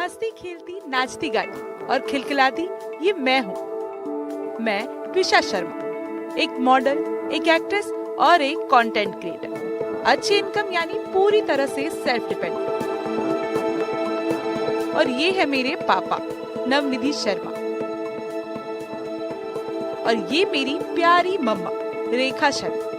हंसती खेलती नाचती गाती और खिलखिलाती ये मैं हूँ। मैं ट्विशा शर्मा, एक मॉडल, एक एक्ट्रेस और एक कंटेंट क्रिएटर। अच्छी इनकम यानी पूरी तरह से सेल्फ डिपेंडेंट। और ये है मेरे पापा नवनिधि शर्मा। और ये मेरी प्यारी मम्मा रेखा शर्मा।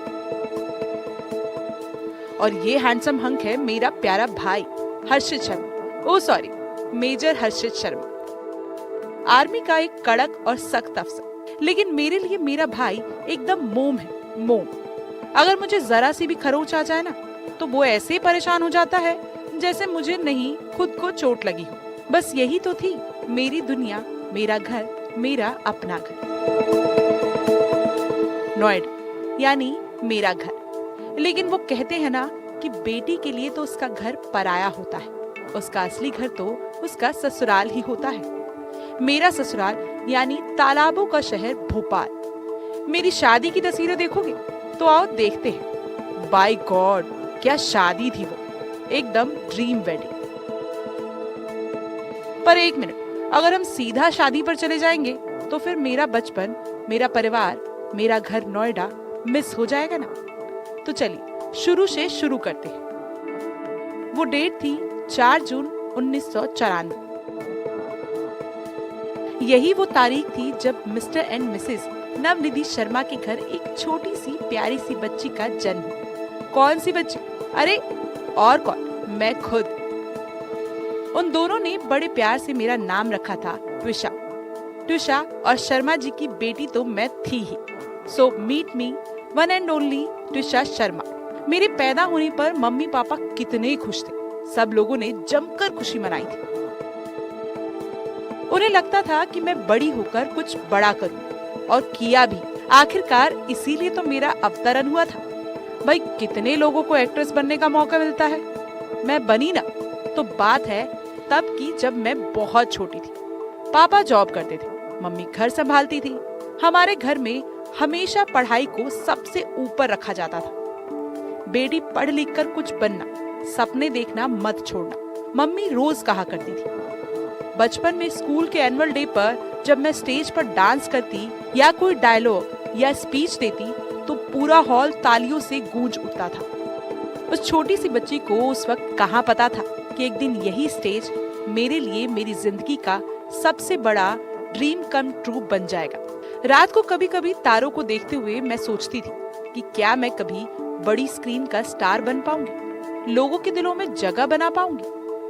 और ये हैंडसम हंक है मेरा प्यारा भाई हर्षित शर्मा। ओ सॉरी, मेजर हर्षित शर्मा। आर्मी का एक कड़क और सख्त अफसर, लेकिन मेरे लिए मेरा भाई एकदम मोम है, मोम। अगर मुझे जरा सी भी खरोच आ जाए ना, तो वो ऐसे परेशान हो जाता है जैसे मुझे नहीं खुद को चोट लगी हो। बस यही तो थी मेरी दुनिया, मेरा घर, मेरा अपना घर। नोएडा यानी मेरा घर। लेकिन वो कहते हैं ना कि बेटी के लिए तो उसका घर पराया होता है, उसका असली घर तो उसका ससुराल ही होता है। मेरा ससुराल यानी तालाबों का शहर भोपाल। मेरी शादी की तस्वीरें देखोगे तो आओ देखते हैं। बाय गॉड, क्या शादी थी वो, एकदम ड्रीम वेडिंग। पर एक मिनट, अगर हम सीधा शादी पर चले जाएंगे तो फिर मेरा बचपन, मेरा परिवार, मेरा घर नोएडा मिस हो जाएगा ना। तो चलिए शुरू से शुरू करते हैं। वो डेट थी 4 जून 1994। यही वो तारीख थी जब mister and Mrs Navnidhi Sharma के घर एक छोटी सी प्यारी सी बच्ची का जन्म हुआ। कौन सी बच्ची? अरे और कौन, मैं खुद। उन दोनों ने बड़े प्यार से मेरा नाम रखा था ट्विशा। ट्विशा और शर्मा जी की बेटी तो मैं थी ही। So meet me, one and only Twisha Sharma. मेरे पैदा होने पर मम्मी पापा कितने खुश थे। सब लोगों ने जमकर खुशी मनाई थी। उन्हें लगता था कि मैं बड़ी होकर कुछ बड़ा करूं, और किया भी। आखिरकार इसीलिए तो मेरा अवतरण हुआ था। भाई, कितने लोगों को एक्ट्रेस बनने का मौका मिलता है। मैं बनी ना, तो बात है तब की जब मैं बहुत छोटी थी। पापा जॉब करते थे, मम्मी घर संभालती थी। हमारे घर में हमेशा पढ़ाई को सबसे ऊपर रखा जाता था। बेटी पढ़ लिख कर कुछ बनना, सपने देखना मत छोड़ना, मम्मी रोज कहा करती थी। बचपन में स्कूल के एनुअल डे पर जब मैं स्टेज पर डांस करती या कोई डायलॉग या स्पीच देती तो पूरा हॉल तालियों से गूंज उठता था। उस छोटी सी बच्ची को उस वक्त कहाँ पता था कि एक दिन यही स्टेज मेरे लिए मेरी जिंदगी का सबसे बड़ा ड्रीम कम ट्रू बन जाएगा। रात को कभी कभी तारों को देखते हुए मैं सोचती थी कि क्या मैं कभी बड़ी स्क्रीन का स्टार बन पाऊंगी, लोगों के दिलों में जगह बना पाऊंगी।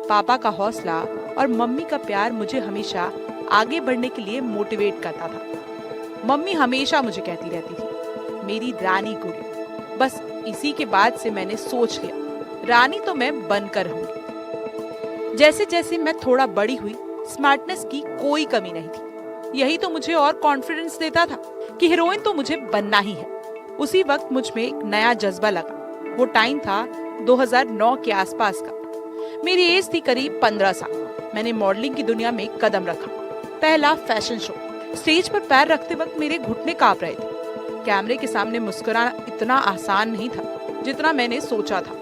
पापा का हौसला और मम्मी का प्यार मुझे हमेशा आगे बढ़ने के लिए मोटिवेट करता था। मम्मी हमेशा मुझे कहती रहती थी, मेरी रानी गुड़िया। बस इसी के बाद से मैंने सोच लिया, रानी तो मैं बनकर रहूंगी। जैसे जैसे मैं थोड़ा बड़ी हुई, स्मार्टनेस की कोई कमी नहीं थी। यही तो मुझे और कॉन्फिडेंस देता था कि हीरोइन तो मुझे बनना ही है। उसी वक्त मुझ में एक नया जज्बा लगा। वो टाइम था 2009 के आसपास का। मेरी एज थी करीब 15 साल। मैंने मॉडलिंग की दुनिया में कदम रखा। पहला फैशन शो। स्टेज पर पैर रखते वक्त मेरे घुटने कांप रहे थे। कैमरे के सामने मुस्कुराना इतना आसान नहीं था जितना मैंने सोचा था।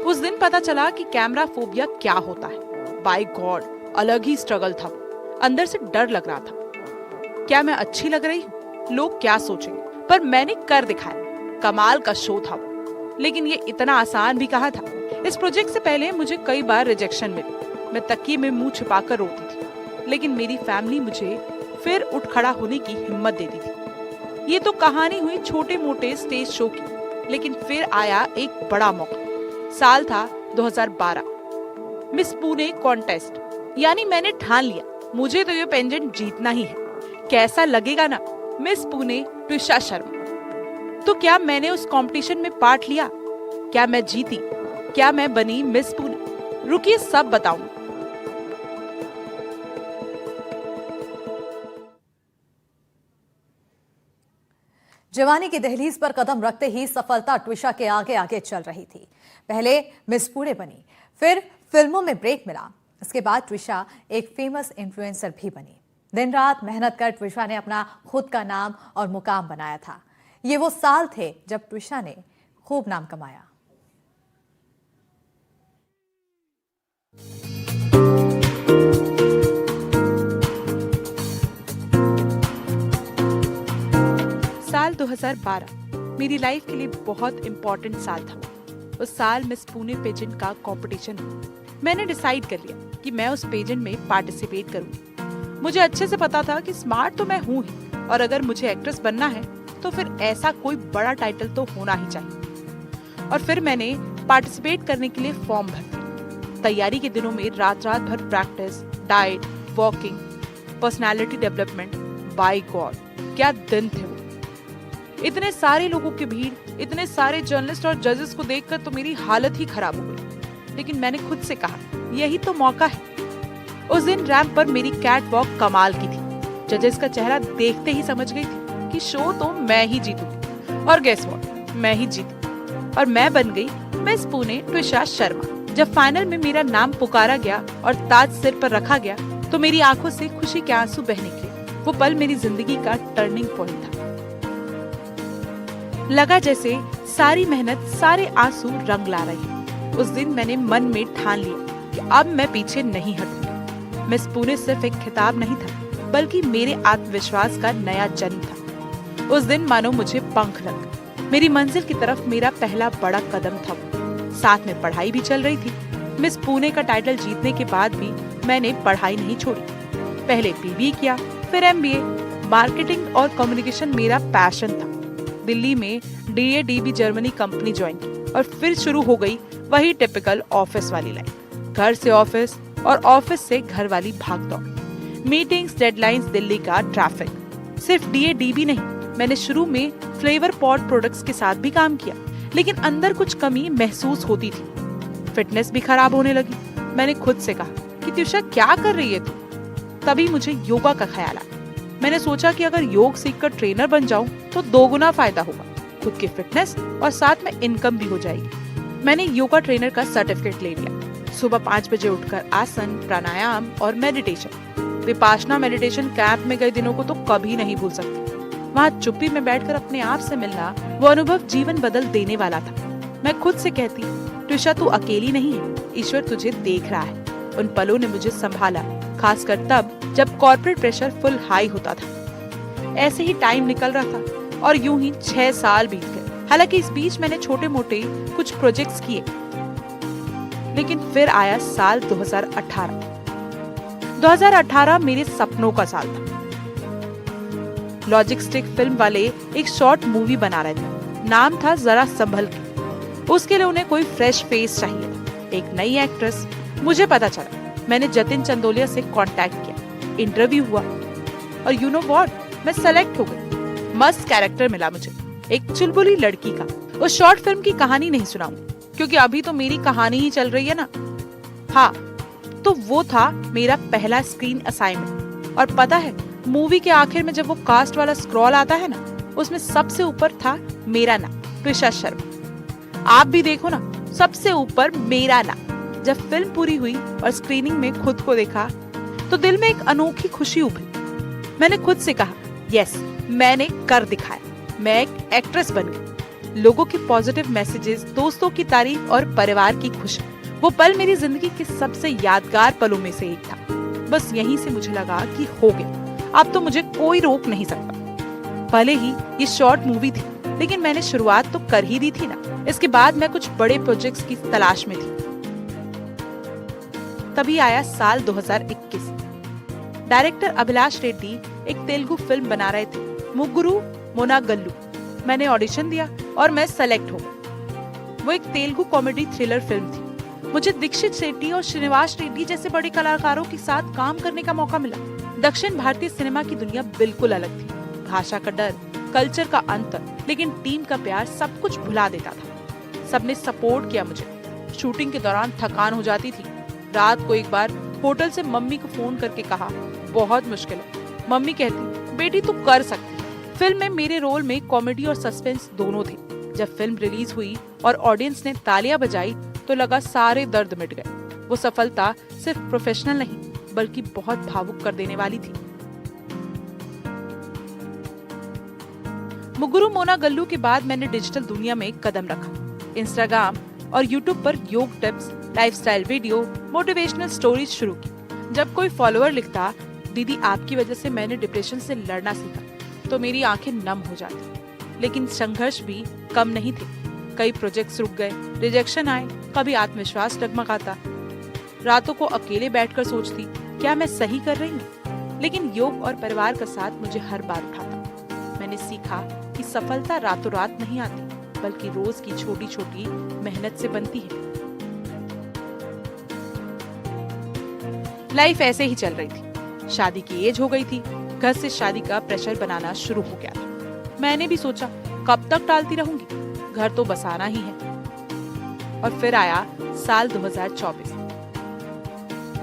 उस दिन पता चला कि कैमरा फोबिया क्या होता है। बाय गॉड, अलग ही स्ट्रगल था। अंदर से डर लग रहा था, क्या मैं अच्छी लग रही हूँ, लोग क्या सोचेंगे। पर मैंने कर दिखाया। कमाल का शो था वो, लेकिन ये इतना आसान भी कहा था। इस प्रोजेक्ट से पहले मुझे कई बार रिजेक्शन मिली। मैं तकिए में मुंह छिपाकर रोती थी, लेकिन मेरी फैमिली मुझे फिर उठ खड़ा होने की हिम्मत देती थी। ये तो कहानी हुई छोटे मोटे स्टेज शो की, लेकिन फिर आया एक बड़ा मौका। साल था 2012, मिस पुणे कॉन्टेस्ट। यानी मैंने ठान लिया, मुझे तो ये पेंडेंट जीतना ही है। कैसा लगेगा ना, मिस पुणे ट्विशा शर्मा। तो क्या मैंने उस कंपटीशन में पार्ट लिया? क्या मैं जीती? क्या मैं बनी मिस पुणे? रुकिए, सब बताऊंगी। जवानी की दहलीज पर कदम रखते ही सफलता ट्विशा के आगे आगे चल रही थी। पहले मिस पुणे बनी, फिर फिल्मों में ब्रेक मिला। इसके बाद ट्विशा एक फेमस इन्फ्लुएंसर भी बनी। दिन रात मेहनत कर ट्विशा ने अपना खुद का नाम और मुकाम बनाया था। ये वो साल थे जब ट्विशा ने खूब नाम कमाया। 2012 मेरी लाइफ के लिए बहुत इम्पोर्टेंट साल था। उस साल मिस पुणे पेजेंट का कंपटीशन हुआ। मैंने डिसाइड कर लिया कि मैं उस पेजेंट में पार्टिसिपेट करूंगी। मुझे अच्छे से पता था कि स्मार्ट तो मैं हूं ही, और अगर मुझे एक्ट्रेस बनना है तो फिर ऐसा कोई बड़ा टाइटल तो होना ही चाहिए। और फिर मैंने पार्टिसिपेट करने के लिए फॉर्म भर दिया। तैयारी के दिनों में रात भर practice, diet, walking, personality development. By God, क्या दिन थे वो। इतने सारे लोगों की भीड़, इतने सारे जर्नलिस्ट और जजेस को देखकर तो मेरी हालत ही खराब हो गई। लेकिन मैंने खुद से कहा, यही तो मौका है। उस दिन रैंप पर मेरी कैट वॉक कमाल की थी। जजेस का चेहरा देखते ही समझ गई थी कि शो तो मैं ही जीतूंगी। और गेस व्हाट, मैं ही जीती और मैं बन गई मिस पुणे ट्विशा शर्मा। जब फाइनल में मेरा नाम पुकारा गया और ताज सिर पर रखा गया तो मेरी आंखों से खुशी के आंसू बह निकले। वो पल मेरी जिंदगी का टर्निंग पॉइंट था। लगा जैसे सारी मेहनत, सारे आंसू रंग ला रहे हैं। उस दिन मैंने मन में ठान लिया कि अब मैं पीछे नहीं हटूंगी। मिस पुणे सिर्फ एक खिताब नहीं था, बल्कि मेरे आत्मविश्वास का नया जन्म था। उस दिन मानो मुझे पंख लग गए। मेरी मंजिल की तरफ मेरा पहला बड़ा कदम था। साथ में पढ़ाई भी चल रही थी। मिस पुणे का टाइटल जीतने के बाद भी मैंने पढ़ाई नहीं छोड़ी। पहले बीबीए किया, फिर एमबीए। मार्केटिंग और कम्युनिकेशन मेरा पैशन था। दिल्ली में DADB जर्मनी कंपनी ज्वाइन की और फिर शुरू हो गई वही टिपिकल ऑफिस वाली लाइफ। घर से ऑफिस और ऑफिस से घर वाली भागदौड़, मीटिंग्स, डेडलाइंस, दिल्ली का ट्रैफिक। सिर्फ DADB नहीं, मैंने शुरू में फ्लेवर पॉट प्रोडक्ट्स के साथ भी काम किया, लेकिन अंदर कुछ कमी महसूस होती थी। फिटनेस भी खराब होने लगी। मैंने खुद से कहा कि त्युषा क्या कर रही है तू? तभी मुझे योगा का ख्याल आया। मैंने सोचा कि अगर योग सीखकर ट्रेनर बन जाऊं तो 2 गुना फायदा होगा, खुद की फिटनेस और साथ में इनकम भी हो जाएगी। मैंने योगा ट्रेनर का सर्टिफिकेट ले लिया। सुबह 5 बजे उठकर आसन, प्राणायाम और मेडिटेशन। विपाशना मेडिटेशन कैंप में गए दिनों को तो कभी नहीं भूल सकती। वहाँ चुप्पी में बैठकर अपने आप से मिलना, वो अनुभव जीवन बदल देने वाला था। मैं खुद से कहती, त्रिशा तू अकेली नहीं है, ईश्वर तुझे देख रहा है। उन पलों ने मुझे संभाला, खासकर तब जब कॉर्पोरेट प्रेशर फुल हाई होता था। ऐसे ही टाइम निकल रहा था और यूं ही 6 साल बीत गए। हालांकि इस बीच मैंने छोटे मोटे कुछ प्रोजेक्ट्स किए, लेकिन फिर आया साल 2018। 2018 मेरे सपनों का साल था। लॉजिस्टिक फिल्म वाले एक शॉर्ट मूवी बना रहे थे। नाम था जरा संभल के। उसके लिए उन्हें कोई फ्रेश फेस चाहिए था, एक नई एक्ट्रेस। मुझे पता चला। मैंने जतिन चंदोलिया से कांटेक्ट किया, इंटरव्यू हुआ और यू नो व्हाट, मैं सेलेक्ट हो गई। मस्त कैरेक्टर मिला मुझे, एक चुलबुली लड़की का। उस शॉर्ट फिल्म की कहानी नहीं सुनाऊंगी क्योंकि अभी तो मेरी कहानी ही चल रही है ना। हाँ, तो वो था मेरा पहला स्क्रीन असाइनमेंट। और पता है, मूवी के आखिर में जब वो कास्ट वाला स्क्रॉल आता है ना, उसमें सबसे ऊपर था मेरा नाम, त्रिशा शर्मा। आप भी देखो ना, सबसे ऊपर मेरा नाम। जब फिल्म पूरी हुई और स्क्रीनिंग में खुद को देखा तो दिल में एक अनोखी खुशी उभरी। मैंने खुद से कहा, यस, मैंने कर दिखाया। मैं एक एक्ट्रेस बन गई। लोगों के पॉजिटिव मैसेजेस, दोस्तों की तारीफ और परिवार की खुशी, वो पल मेरी जिंदगी के सबसे यादगार पलों में से एक था। बस यहीं से मुझे लगा कि हो गया, अब तो मुझे कोई रोक नहीं सकता। भले ही ये शॉर्ट मूवी थी, लेकिन मैंने शुरुआत तो कर ही दी थी ना। इसके बाद मैं कुछ बड़े प्रोजेक्ट्स की तलाश में थी। तभी आया साल 2021। डायरेक्टर अभिलाष रेड्डी एक तेलुगु फिल्म बना रहे थे, मुग्गुरू मोनागल्लू। मैंने ऑडिशन दिया और मैं सेलेक्ट हो गई। वो एक तेलुगु कॉमेडी थ्रिलर फिल्म थी। मुझे दीक्षित शेट्टी और श्रीनिवास रेड्डी जैसे बड़े कलाकारों के साथ काम करने का मौका मिला। दक्षिण भारतीय सिनेमा की दुनिया बिल्कुल अलग थी। भाषा का डर, कल्चर का अंतर, लेकिन टीम का प्यार सब कुछ भुला देता था। सबने सपोर्ट किया मुझे। शूटिंग के दौरान थकान हो जाती थी। रात को एक बार होटल से मम्मी को फोन करके कहा, बहुत मुश्किल है। मम्मी कहती, बेटी तू कर सकती है। फिल्म में मेरे रोल में कॉमेडी और सस्पेंस दोनों थे। जब फिल्म रिलीज हुई और ऑडियंस ने तालियां बजाई तो लगा सारे दर्द मिट गए। वो सफलता सिर्फ प्रोफेशनल नहीं, बल्कि बहुत भावुक कर देने वाली थी। मुग्गुरू मोनागल्लू के बाद मैंने डिजिटल दुनिया में कदम रखा। इंस्टाग्राम और यूट्यूब पर योग tips, lifestyle video, motivational stories शुरू की। जब कोई फॉलोअर लिखता, दीदी आपकी वजह से मैंने डिप्रेशन से लड़ना सीखा, तो मेरी आंखें नम हो जाती। लेकिन संघर्ष भी कम नहीं थे। कई प्रोजेक्ट्स रुक गए, रिजेक्शन आए, कभी आत्मविश्वास डगमगाता। रातों को अकेले बैठकर सोचती, क्या मैं सही कर रही हूँ? लेकिन योग और परिवार का साथ मुझे हर बार उठाता। मैंने सीखा कि सफलता रातों रात नहीं आती, बल्कि रोज की छोटी छोटी मेहनत से बनती है। लाइफ ऐसे ही चल रही थी। शादी की एज हो गई थी, घर से शादी का प्रेशर बनाना शुरू हो गया था। मैंने भी सोचा, कब तक टालती रहूंगी, घर तो बसाना ही है। और फिर आया साल 2024।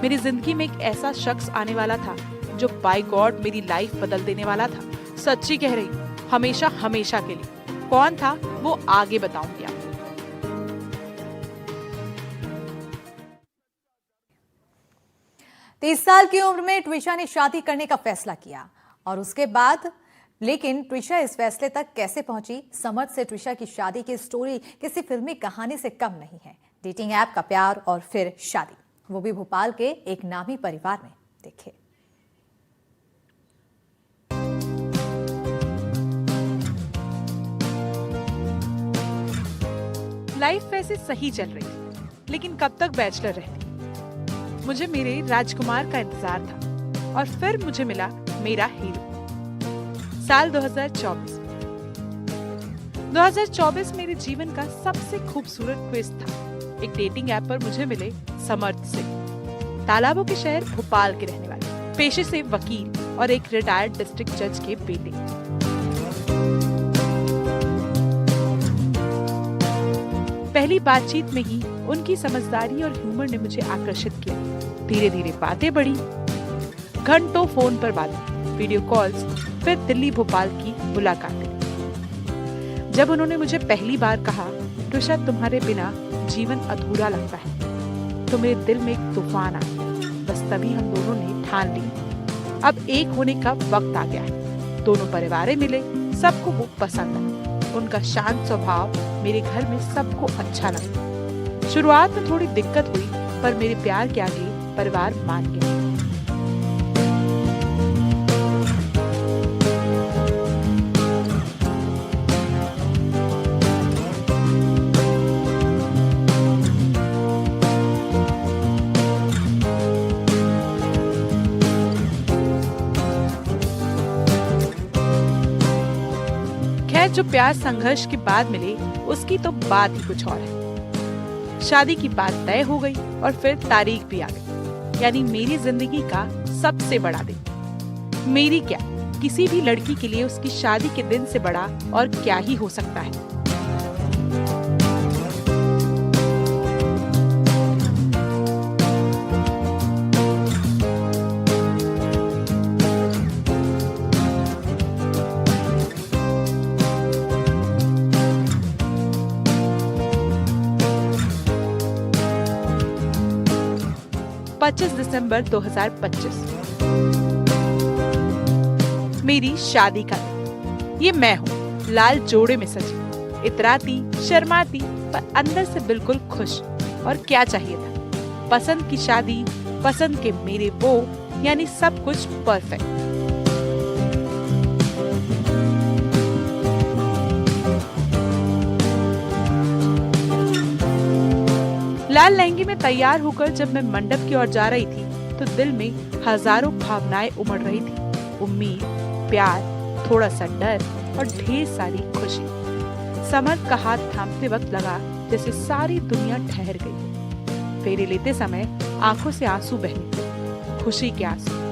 मेरी जिंदगी में एक ऐसा शख्स आने वाला था जो बाय गॉड मेरी लाइफ बदल देने वाला था। सच्ची कह रही हूँ, हमेशा हमेशा के लिए। कौन था वो आगे बताऊंगी आपको। 30 साल की उम्र में ट्विशा ने शादी करने का फैसला किया और उसके बाद लेकिन ट्विशा इस फैसले तक कैसे पहुंची? समर्थ से ट्विशा की शादी की स्टोरी किसी फिल्मी कहानी से कम नहीं है। डेटिंग ऐप का प्यार और फिर शादी, वो भी भोपाल के एक नामी परिवार में। देखिए। लाइफ वैसे सही चल रही थी, लेकिन कब तक बैचलर रहती। मुझे मेरे राजकुमार का इंतजार था और फिर मुझे मिला मेरा हीरो। साल 2024 मेरे जीवन का सबसे खूबसूरत ट्विस्ट था। एक डेटिंग ऐप पर मुझे मिले समर्थ से। तालाबों के शहर भोपाल के रहने वाले, पेशे से वकील और एक रिटायर्ड डिस्ट्रिक्ट जज के बेटे। पहली बातचीत में ही उनकी समझदारी और ह्यूमर ने मुझे आकर्षित किया। धीरे धीरे बातें बढ़ी, घंटों फोन पर बातें, वीडियो कॉल्स, फिर दिल्ली भोपाल की मुलाकातें। जब उन्होंने मुझे पहली बार कहा, ट्विशा तुम्हारे बिना जीवन अधूरा लगता है, तो मेरे दिल में एक तूफान आया। बस तभी हम दोनों ने ठान लिया, अब एक होने का वक्त आ गया है। दोनों परिवार मिले, सबको वो पसंद आया। उनका शांत स्वभाव मेरे घर में सबको अच्छा लगा। शुरुआत में थोड़ी दिक्कत हुई, पर मेरे प्यार के आगे परिवार मान गया। जो प्यार संघर्ष के बाद मिले, उसकी तो बात ही कुछ और है। शादी की बात तय हो गई और फिर तारीख भी आ गई, यानी मेरी जिंदगी का सबसे बड़ा दिन। मेरी क्या, किसी भी लड़की के लिए उसकी शादी के दिन से बड़ा और क्या ही हो सकता है। दिसंबर 2025 मेरी शादी का दिन। ये मैं हूँ, लाल जोड़े में सजी, इतराती, शर्माती, पर अंदर से बिल्कुल खुश। और क्या चाहिए था? पसंद की शादी, पसंद के मेरे वो, यानी सब कुछ परफेक्ट। लाल लहंगे में तैयार होकर जब मैं मंडप की ओर जा रही थी, तो दिल में हजारों भावनाएं उमड़ रही थी। उम्मीद, प्यार, थोड़ा सा डर और ढेर सारी खुशी। समर्थ का हाथ थामते वक्त लगा जैसे सारी दुनिया ठहर गई। फेरे लेते समय आंखों से आंसू बहे, खुशी के आंसू।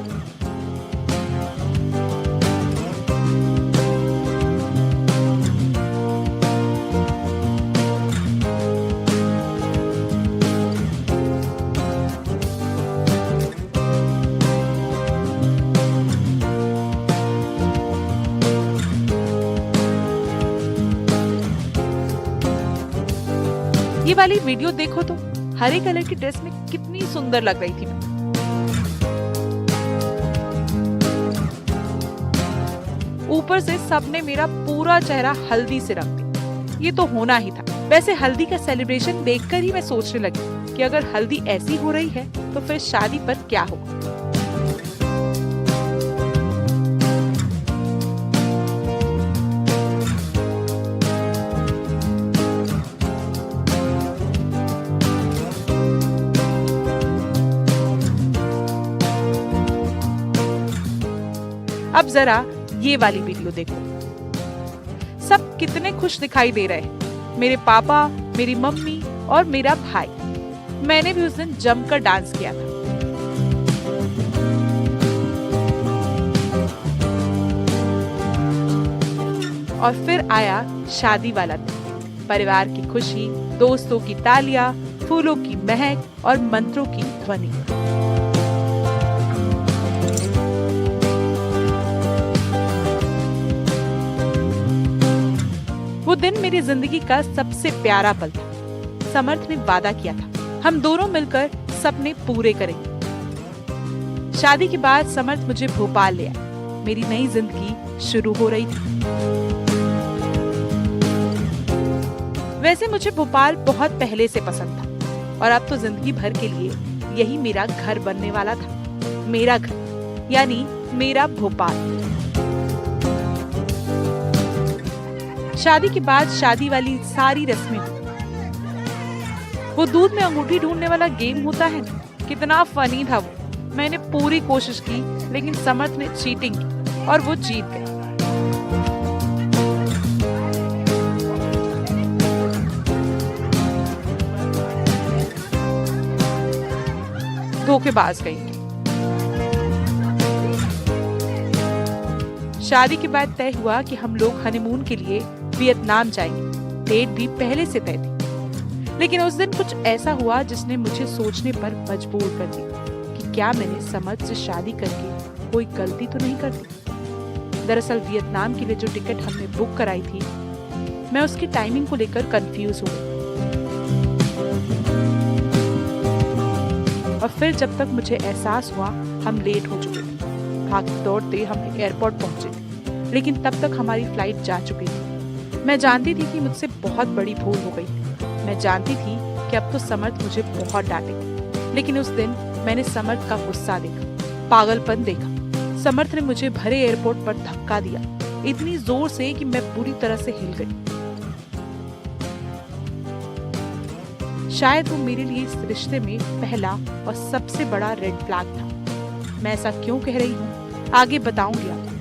ये वाली वीडियो देखो तो, हरे कलर की ड्रेस में कितनी सुंदर लग रही थी मैं। ऊपर से सबने मेरा पूरा चेहरा हल्दी से रंग दिया। ये तो होना ही था। वैसे हल्दी का सेलिब्रेशन देखकर ही मैं सोचने लगी कि अगर हल्दी ऐसी हो रही है तो फिर शादी पर क्या होगा। जरा ये वाली वीडियो देखो। सब कितने खुश दिखाई दे रहे हैं, मेरे पापा, मेरी मम्मी और मेरा भाई। मैंने भी उस दिन जमकर डांस किया था। और फिर आया शादी वाला दिन। परिवार की खुशी, दोस्तों की तालियां, फूलों की महक और मंत्रों की ध्वनि। वो दिन मेरी जिंदगी का सबसे प्यारा पल था। समर्थ ने वादा किया था, हम दोनों मिलकर सपने पूरे करेंगे। शादी के बाद समर्थ मुझे भोपाल ले आया। मेरी नई जिंदगी शुरू हो रही थी। वैसे मुझे भोपाल बहुत पहले से पसंद था और अब तो जिंदगी भर के लिए यही मेरा घर बनने वाला था। मेरा घर यानी मेरा भोपाल। शादी के बाद शादी वाली सारी रस्में हुई। वो दूध में अंगूठी ढूंढने वाला गेम होता है, कितना फनी था वो। मैंने पूरी कोशिश की लेकिन समर्थ ने चीटिंग की और वो जीत गया। धोखेबाज कहीं। शादी के बाद तय हुआ कि हम लोग हनीमून के लिए वियतनाम जाएंगे। डेट भी पहले से तय थी, लेकिन उस दिन कुछ ऐसा हुआ जिसने मुझे सोचने पर मजबूर कर दिया कि क्या मैंने समर्थ से शादी करके कोई गलती तो नहीं कर दी। दरअसल वियतनाम के लिए जो टिकट हमने बुक कराई थी, मैं उसकी टाइमिंग को लेकर कंफ्यूज हो गई। और फिर जब तक मुझे एहसास हुआ हम लेट हो चुके थे। भागते दौड़ते हम एयरपोर्ट पहुंचे, लेकिन तब तक हमारी फ्लाइट जा चुकी थी। मैं जानती थी कि मुझसे बहुत बड़ी भूल हो गई। मैं जानती थी कि अब तो समर्थ मुझे बहुत डांटेगा, लेकिन उस दिन मैंने समर्थ का गुस्सा देखा, पागलपन देखा। समर्थ ने मुझे भरे एयरपोर्ट पर धक्का दिया, इतनी जोर से कि मैं पूरी तरह से हिल गई। शायद वो मेरे लिए इस रिश्ते में पहला और सबसे बड़ा रेड फ्लैग था। मैं ऐसा क्यों कह रही हूँ, आगे बताऊंगी आपको।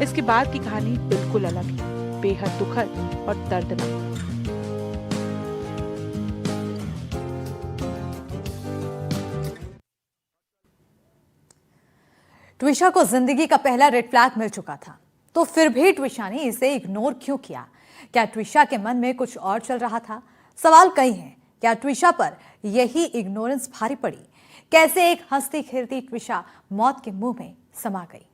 इसके बाद की कहानी बिल्कुल अलग है, बेहद दुखद और दर्दनाक। ट्विशा को जिंदगी का पहला रेड फ्लैग मिल चुका था, तो फिर भी ट्विशा ने इसे इग्नोर क्यों किया? क्या ट्विशा के मन में कुछ और चल रहा था? सवाल कई हैं। क्या ट्विशा पर यही इग्नोरेंस भारी पड़ी? कैसे एक हंसती खेलती ट्विशा मौत के मुंह में समा गई?